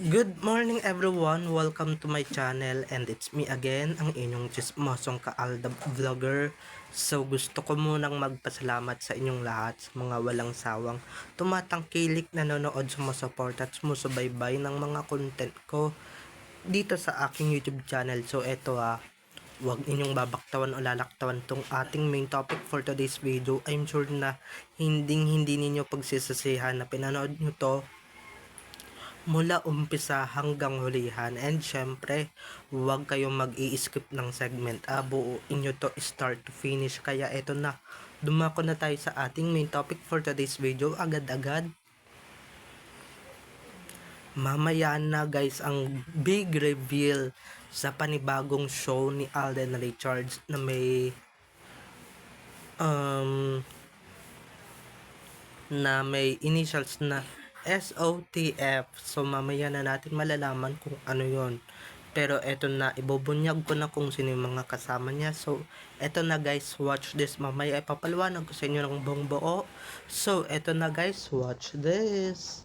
Good morning everyone! Welcome to my channel and it's me again, ang inyong chismosong kaaldab vlogger. So gusto ko munang magpasalamat sa inyong lahat sa mga walang sawang tumatangkilik, nanonood, sumusuporta at sumusubaybay ng mga content ko dito sa aking YouTube channel. So eto huwag ninyong babaktawan o lalaktawan tong ating main topic for today's video. I'm sure na hindi ninyo pagsisisihan na pinanood nyo to mula umpisa hanggang hulihan. And syempre, huwag kayong mag-i-skip ng segment. Buuin nyo to start to finish. Kaya eto na, dumako na tayo sa ating main topic for today's video. Agad-agad. Mamaya na guys ang big reveal sa panibagong show ni Alden Richards na may initials na SOTF. So mamaya na natin malalaman kung ano yon. Pero eto na, ibubunyag ko na kung sino yung mga kasama niya. So eto na guys, watch this. Mamaya ipapaliwanag ko sa inyo ng buong buo. So eto na guys, watch this.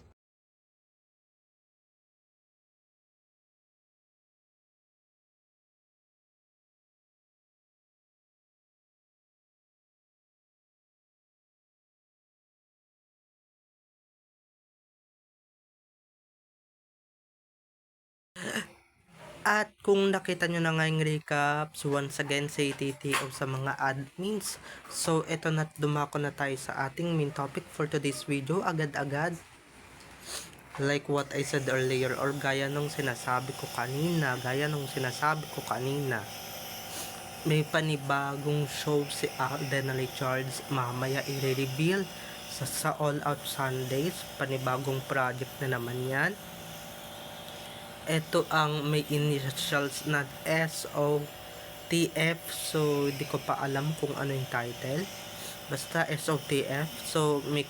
At kung nakita nyo na nga yung recap, so once again say TTO sa mga admins. So eto na, dumako na tayo sa ating main topic for today's video. Agad-agad, like what I said earlier, or gaya nung sinasabi ko kanina, may panibagong show si Alden Richards. Mamaya i-reveal sa All Out Sundays. Panibagong project na naman yan. Ito ang may initials na SOTF. So di ko pa alam kung ano yung title, basta SOTF. So may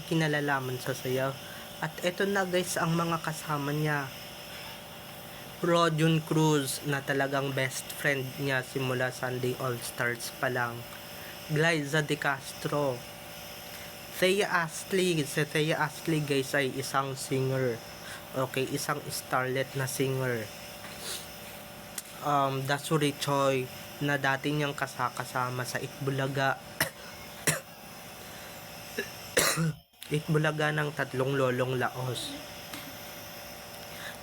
kinalalaman sa sayaw. At ito na guys ang mga kasama niya. Rodion Cruz na talagang best friend niya simula Sunday All Stars pa lang. Glyza De Castro, Thea Astley. Si Thea Astley guys ay isang singer. Okay, isang starlet na singer. Dasuri Choi na dati niyang kasama sa Itbulaga. Itbulaga ng tatlong lolong laos.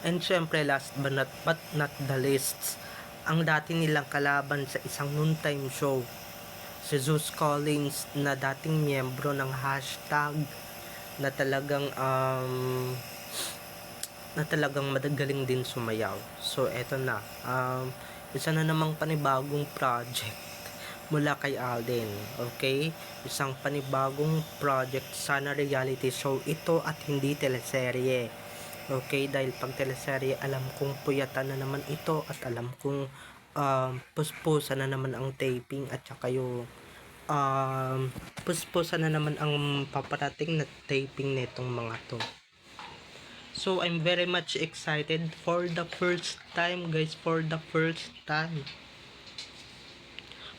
And syempre last but not the least, ang dati nilang kalaban sa isang noontime show, si Zeus Collins na dating miyembro ng hashtag na talagang madagaling din sumayaw. So eto na, isa na namang panibagong project mula kay Alden. Okay, isang panibagong project, sana reality show ito at hindi teleserye. Okay, dahil pag teleserye, alam kong puyatan na naman ito at alam kong puspusan na naman ang taping at saka yung puspusan na naman ang paparating na taping nitong mga to. So I'm very much excited for the first time guys,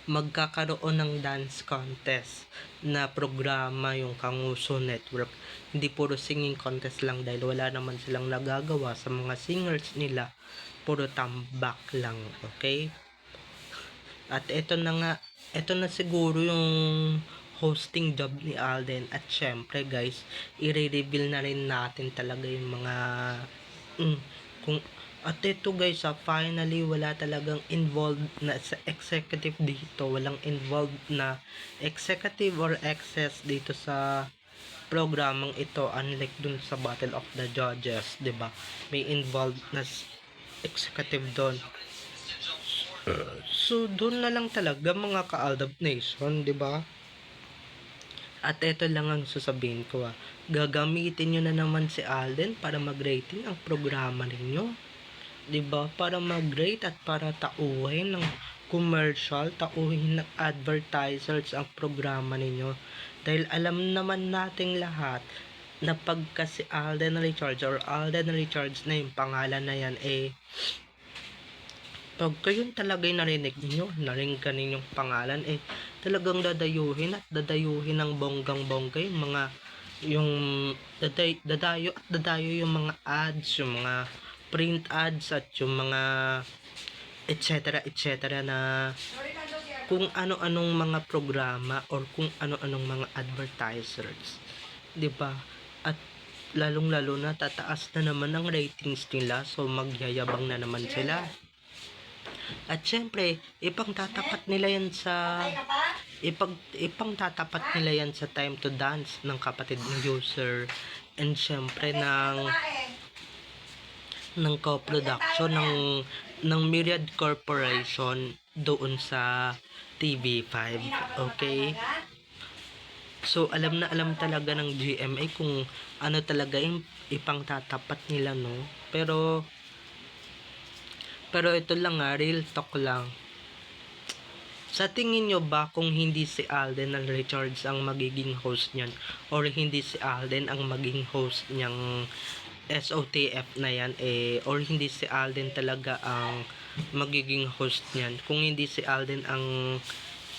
magkakaroon ng dance contest na programa yung Kanguso Network. Hindi puro singing contest lang dahil wala naman silang nagagawa sa mga singers nila. Puro tambak lang, okay? At ito na siguro yung hosting job ni Alden. At syempre guys, i-reveal na rin natin talaga yung mga at ito guys, finally wala talagang involved na sa executive dito. Walang involved na executive or excess dito sa programang ito, unlike dun sa Battle of the Judges, 'di ba? May involved na executive doon. So doon na lang talaga mga ka-Aldab Nation, 'di ba? At ito lang ang sasabihin ko gagamitin nyo na naman si Alden para mag-rating ang programa ninyo. 'Di ba? Para mag-rate at para tauhin ng commercial, tauhin ng advertisers ang programa ninyo. Dahil alam naman nating lahat na pagka si Alden Richards or Alden Richards na yung pangalan na yan, pagka yun talaga yung narinig ninyong pangalan, talagang dadayuhin ng bonggang-bongga yung mga yung dadayo at dadayo yung mga ads, yung mga print ads at yung mga etc. na kung ano-anong mga programa or kung ano-anong mga advertisers, 'di ba? At lalong-lalo na tataas na naman ang ratings nila, so magyayabang na naman sila. At syempre, ipangtatapat nila yan sa ipangtatapat nila yan sa Time to Dance ng kapatid ng user, and syempre ng co-production ng Myriad Corporation doon sa TV5. Okay? So alam na alam talaga ng GMA kung ano talaga yung ipangtatapat nila, no? Pero ito lang real talk lang. Sa tingin nyo ba kung hindi si Alden Richards ang magiging host niyan, or hindi si Alden ang maging host niyang SOTF na yan, or hindi si Alden talaga ang magiging host niyan, kung hindi si Alden ang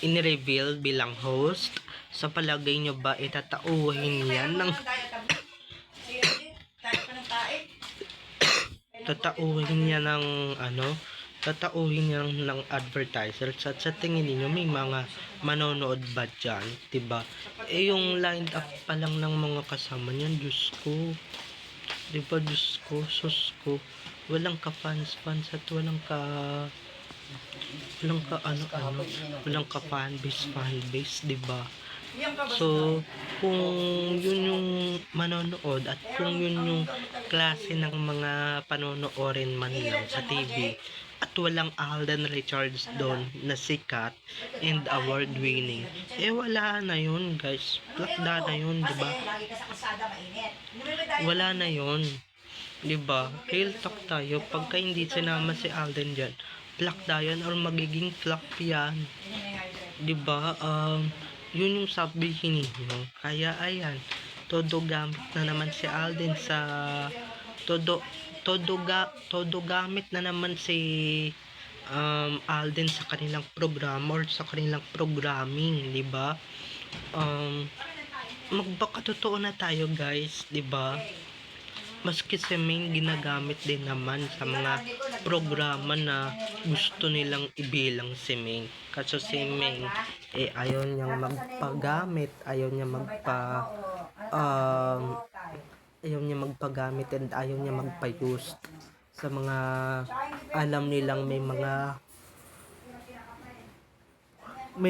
in-reveal bilang host, sa palagay nyo ba itatauhin yan ng tatauhin niya ng tatauhin niya ng advertisers, at sa tingin niyo may mga manonood ba dyan, diba? Yung lined up pa lang ng mga kasama niyan, Diyos ko, diba, Diyos ko, sus ko, walang ka fans at walang ka fanbase, diba? So, kung yun yung manonood at kung yun yung klase ng mga panonoorin man lang sa TV, at walang Alden Richards doon na sikat and award winning, wala na yun, guys. Plakda na yun, diba? Wala na yun, diba? Real talk tayo, pagka hindi sinama si Alden dyan, plakda yan or magiging flop yan, diba? Yun yung sabihin ninyo. Kaya ayan, todo gamit na naman si Alden sa todo gamit na naman si Alden sa kanilang programa or sa kanilang programming, 'di ba? Magbakatotoo na tayo, guys, 'di ba? Maski si Main ginagamit din naman sa mga programa na gusto nilang ibilang si Main. Kaso si Main ayaw niyang magpagamit, ayaw niya magpagamit and ayaw niya magpa-use sa mga alam nilang may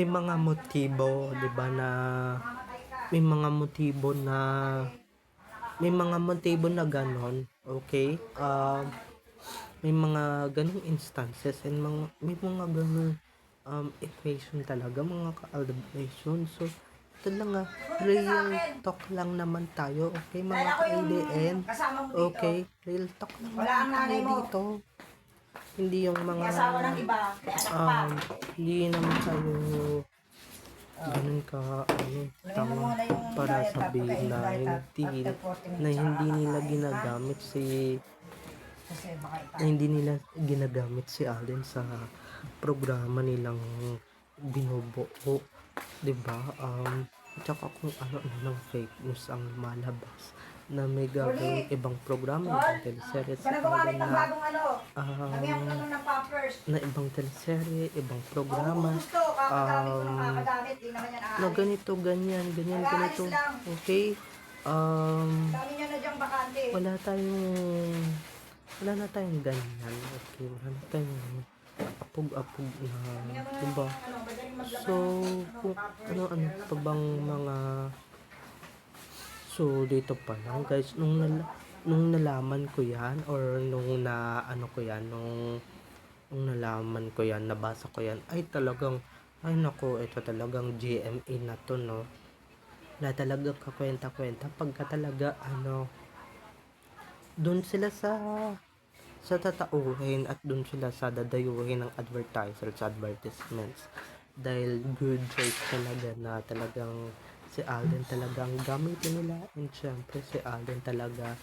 mga motibo, 'di ba, na may mga motibo na ganon, okay? May mga ganong instances and may mga ganong equation talaga, mga ka-aldabation. So, ito lang real talk lang naman tayo, okay, mga ka-ADN? Okay, real talk lang naman tayo dito. Hindi yung mga hindi naman tayo ganun ka tama para sabihin na hindi nila ginagamit si Alden sa programa nilang binubuo, 'di ba? Tsaka kung ano ng fake news ang lumalabas na may gagawin ibang programa, ibang teleserye sa Alden na ibang teleserye, ibang programa, na ganito, ganyan, ganito, okay? Wala na tayong ganyan, okay? Wala na tayong apog-apog na, diba? So, kung ano pa bang mga so, dito pa lang, guys, nung nalaman ko yan, or nung nalaman ko yan, nabasa ko yan, ay talagang, ay nako, ito talagang GMA na to, no? Na talagang kakwenta-kwenta, pagka talaga, doon sila sa tatauhin at doon sila sa dadayuhin ng advertisements, dahil good rate talaga na talagang si Alden talagang gamitin nila, and syempre si Alden talaga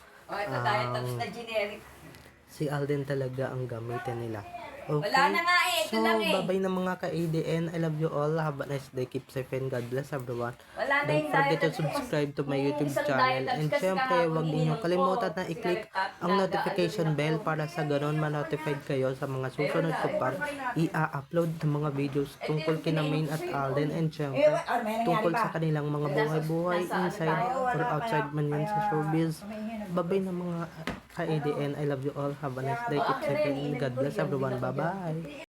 ang gamitin nila, Okay? Wala na nga eh, ito So, lang eh. bye-bye na mga ka-ADN. I love you all. Have a nice day. Keep safe and God bless everyone. Wala na Don't yung forget to diet. subscribe to my YouTube Isang channel. diet And kasi syempre, kahapon huwag ninyong ininom ko, kalimutan na i-click sigaret ang notification bell para sa ganon ma-notified kayo sa mga susunod ko pang i-upload ng mga videos tungkol kina Main at Alden. And syempre, tungkol sa kanilang mga buhay-buhay inside or outside man yan sa showbiz. Bye-bye na mga ka-ADN. I love you all. Have a nice day. Keep safe and God bless everyone. Bye-bye.